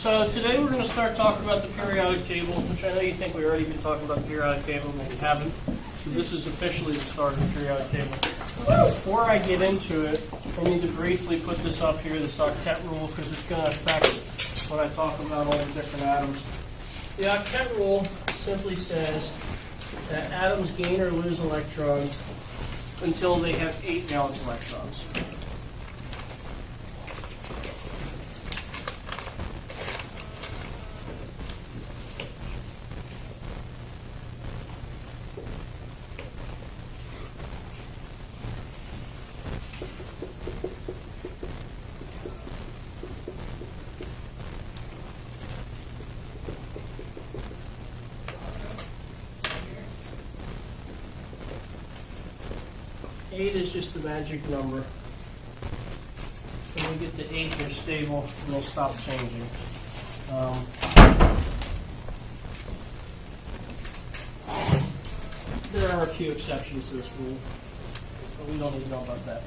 So today we're going to start talking about the periodic table, which I know you think we've already been talking about the periodic table, but we haven't. So this is officially the start of the periodic table. Before I get into it, I need to briefly put this up here, this octet rule, because it's going to affect when I talk about all the different atoms. The octet rule simply says that atoms gain or lose electrons until they have 8 valence electrons. Eight is just the magic number. When we get to 8, they're stable and they'll stop changing. There are a few exceptions to this rule, but we don't need to know about that.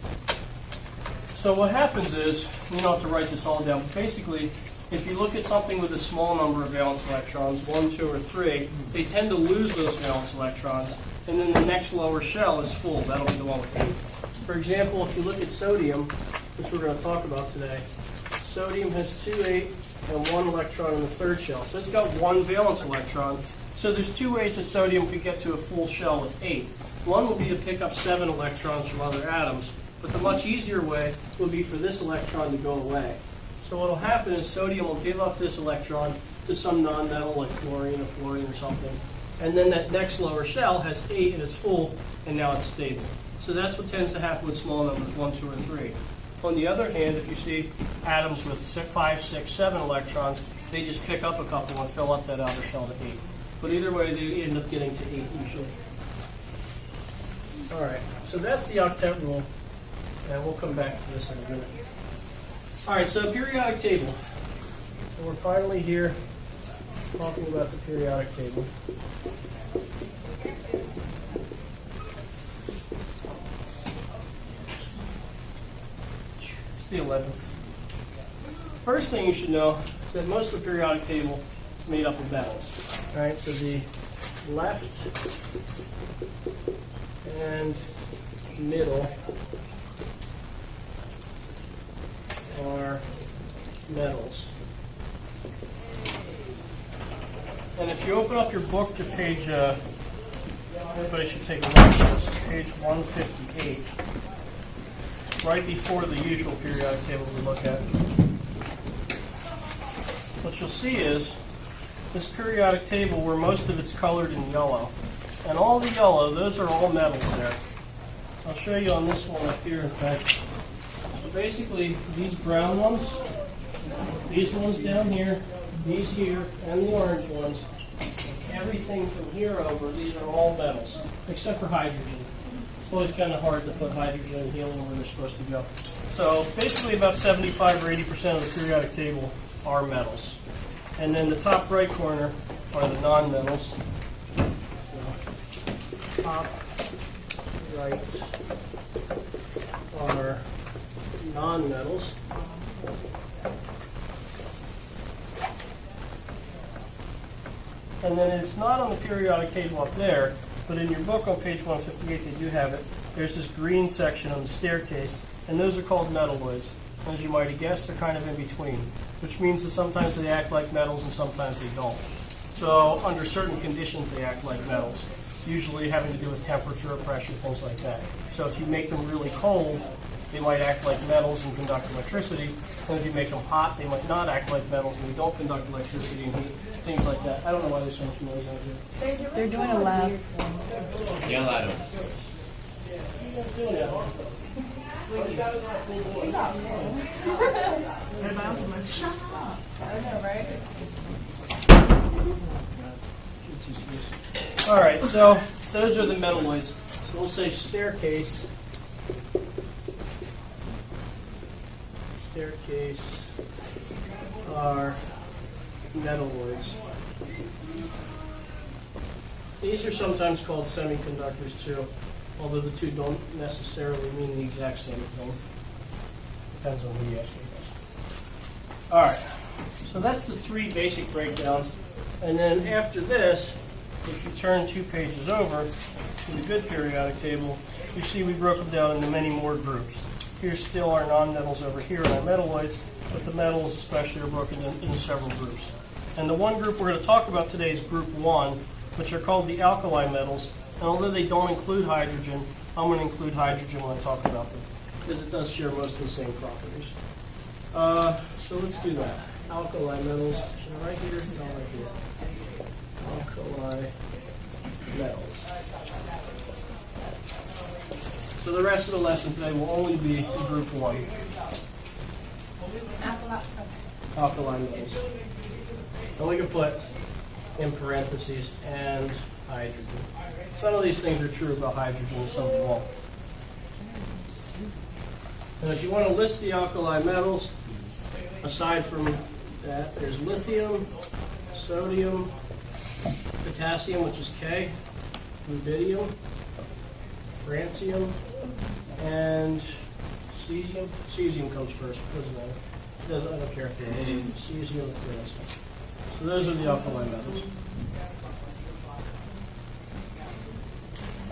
So what happens is, you don't have to write this all down, but basically, if you look at something with a small number of valence electrons, 1, 2, or 3, they tend to lose those valence electrons, and then the next lower shell is full. That'll be the one with 8. For example, if you look at sodium, which we're going to talk about today, sodium has 2, 8, and 1 electron in the third shell. So it's got 1 valence electron. So there's 2 ways that sodium could get to a full shell with 8. One would be to pick up 7 electrons from other atoms, but the much easier way would be for this electron to go away. So what will happen is sodium will give up this electron to some nonmetal like fluorine or something. And then that next lower shell has 8 and it's full, and now it's stable. So that's what tends to happen with small numbers, 1, 2, or 3. On the other hand, if you see atoms with 5, 6, 7 electrons, they just pick up a couple and fill up that outer shell to 8. But either way, they end up getting to 8 usually. All right, so that's the octet rule, and we'll come back to this in a minute. All right, so periodic table. And we're finally here talking about the periodic table. It's the 11th. First thing you should know is that most of the periodic table is made up of metals. All right, so the left and middle are metals. And if you open up your book to page, everybody should take a look at this, page 158, right before the usual periodic table we look at. What you'll see is this periodic table where most of it's colored in yellow. And all the yellow, those are all metals there. I'll show you on this one up here, in fact. So basically, these brown ones, these ones down here, these here, and the orange ones, everything from here over, these are all metals, except for hydrogen. It's always kind of hard to put hydrogen and helium where they're supposed to go. So basically about 75 or 80% of the periodic table are metals. And then the top right corner are the non-metals. So top right are non-metals. And then it's not on the periodic table up there, but in your book on page 158, they do have it. There's this green section on the staircase, and those are called metalloids. As you might have guessed, they're kind of in between, which means that sometimes they act like metals and sometimes they don't. So under certain conditions, they act like metals, usually having to do with temperature or pressure, things like that. So if you make them really cold, they might act like metals and conduct electricity. And if you make them hot, they might not act like metals and they don't conduct electricity and heat, things like that. I don't know why there's so much noise out here. They're doing a lab. Yell at them. Shut up. I know, right? All right, so those are the metalloids. So we'll say staircase. Staircase are metalloids. These are sometimes called semiconductors too, although the two don't necessarily mean the exact same thing. Depends on who you ask, I guess. All right. So that's the three basic breakdowns. And then after this, if you turn 2 pages over to the good periodic table, you see we broke them down into many more groups. Here's still our non-metals over here and our metalloids, but the metals especially are broken into several groups. And the one group we're going to talk about today is group 1, which are called the alkali metals. And although they don't include hydrogen, I'm going to include hydrogen when I talk about them, because it does share most of the same properties. So let's do that. Alkali metals, right here, no, right here. Alkali metals. So the rest of the lesson today will only be group 1. Alkali metals. And we can put in parentheses and hydrogen. Some of these things are true about hydrogen and some won't. And if you want to list the alkali metals, aside from that, there's lithium, sodium, potassium, which is K, rubidium, francium, and cesium. Cesium comes first, doesn't matter. I don't care if they're cesium or francium. So those are the alkali metals.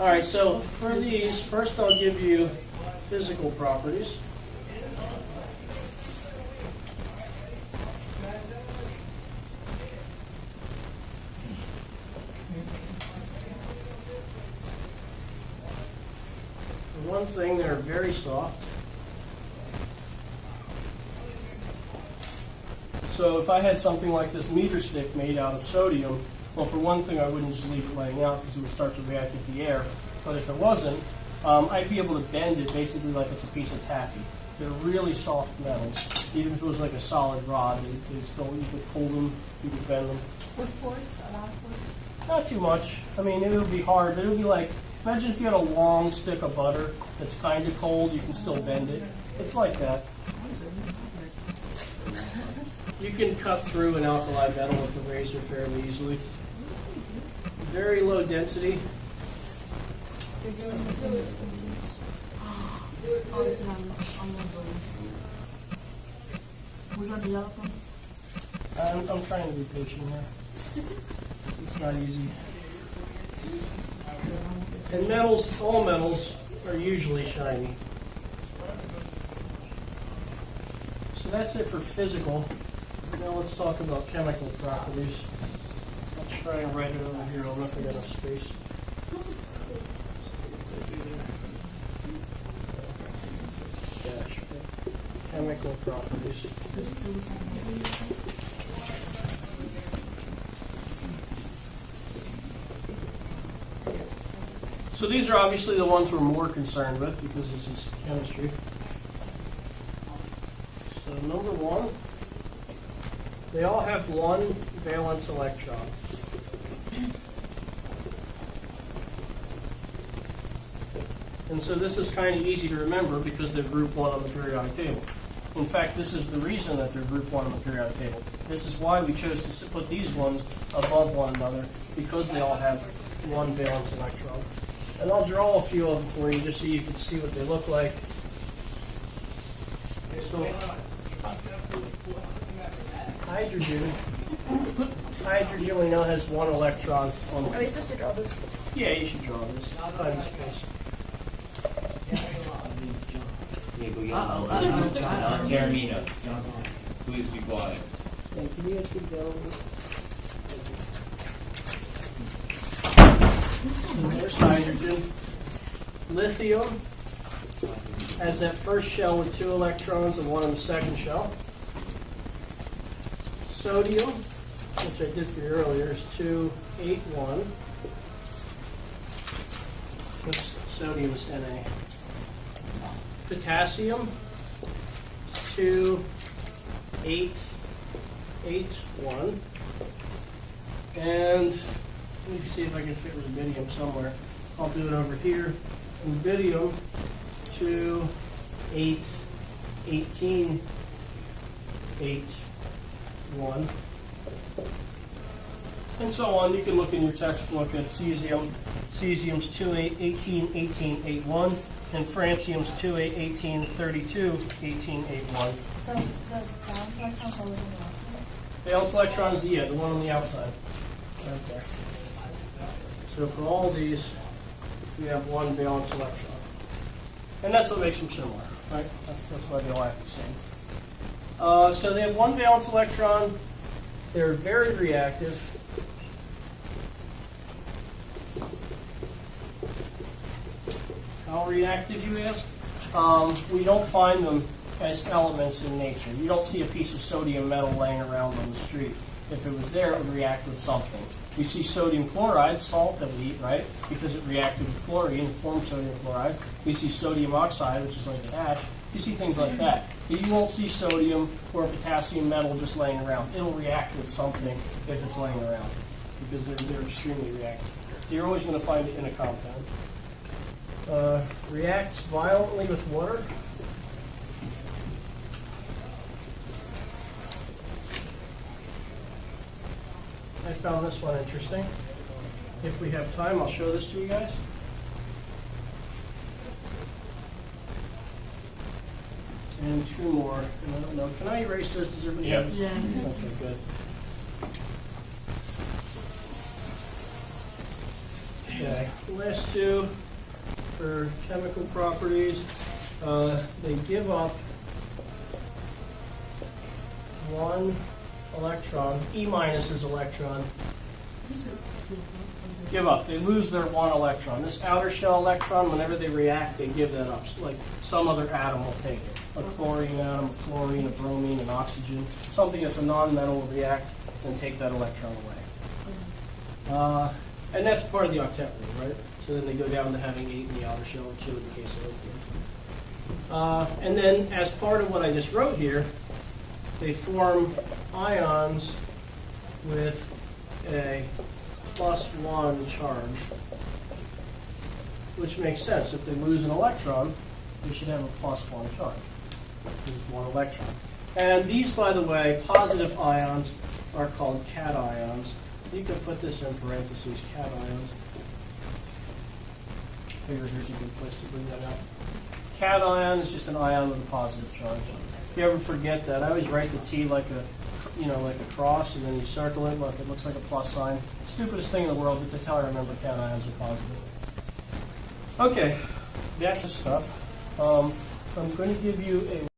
All right, so for these, first I'll give you physical properties. For one thing, they're very soft. So if I had something like this meter stick made out of sodium, well, for one thing, I wouldn't just leave it laying out because it would start to react with the air. But if it wasn't, I'd be able to bend it basically like it's a piece of taffy. They're really soft metals. Even if it was like a solid rod, they'd still, you could pull them, you could bend them. With force, a lot of force. Not too much. I mean, it would be hard, but it would be like, imagine if you had a long stick of butter that's kind of cold, you can still bend it. It's like that. You can cut through an alkali metal with a razor fairly easily. Very low density. Was that the other one? I'm trying to be patient here. It's not easy. And metals, all metals, are usually shiny. So that's it for physical. Now let's talk about chemical properties. I'll try and write it over here. I don't know if I got enough space. Dash. Chemical properties. So these are obviously the ones we're more concerned with because this is chemistry. So number 1, they all have one valence electron. And so this is kind of easy to remember because they're group 1 on the periodic table. In fact, this is the reason that they're group 1 on the periodic table. This is why we chose to put these ones above one another, because they all have one valence electron. And I'll draw a few of them for you just so you can see what they look like. So, hydrogen we know has one electron on Are we supposed to draw this? Yeah, you should draw this. I'll find the space. Termino. Please be quiet. Hey, can you guys keep going? There's hydrogen. Lithium has that first shell with 2 electrons and 1 in the second shell. Sodium, which I did for you earlier, is 2, 8, 1. What's sodium is Na. Potassium, 2, 8, 8, 1. And let me see if I can fit rubidium somewhere. I'll do it over here. Rubidium, 2, 8, 18, 8, 1. And so on. You can look in your textbook at cesium. Cesium's 2, 8, 18, 18, 8, 1. And francium's 2, 8, 18, 32, 18, 8, 1. So the valence electrons always in the opposite? Valence electron is the one on the outside. Right there. So for all these, we have one valence electron. And that's what makes them similar, right? That's why they all act the same. So they have one valence electron. They're very reactive. How reactive, you ask? We don't find them as elements in nature. You don't see a piece of sodium metal laying around on the street. If it was there, it would react with something. We see sodium chloride, salt that we eat, right? Because it reacted with chlorine and formed sodium chloride. We see sodium oxide, which is like an ash. You see things like that. But you won't see sodium or potassium metal just laying around. It'll react with something if it's laying around because they're extremely reactive. You're always going to find it in a compound. Reacts violently with water. I found this one interesting. If we have time, I'll show this to you guys. And two more. No, can I erase this? Does everybody have this? Yeah. Okay, good. Okay, the last two for chemical properties. They give up one electron, E minus is electron. Give up. They lose their one electron. This outer shell electron, whenever they react, they give that up. Like some other atom will take it. A chlorine atom, a fluorine, a bromine, an oxygen. Something that's a non-metal will react and take that electron away. And that's part of the octet ring, right? So then they go down to having 8 in the outer shell and 2 in the case of lithium. And then as part of what I just wrote here, they form ions with a +1 charge, which makes sense. If they lose an electron, they should have a +1 charge. This is one electron. And these, by the way, positive ions are called cations. You could put this in parentheses, cations. I figure here's a good place to bring that up. Cation is just an ion with a positive charge. If you ever forget that, I always write the T like a cross, and then you circle it. Look, it looks like a plus sign. Stupidest thing in the world, but that's how I remember cations are positive. Okay, that's the stuff. I'm going to give you a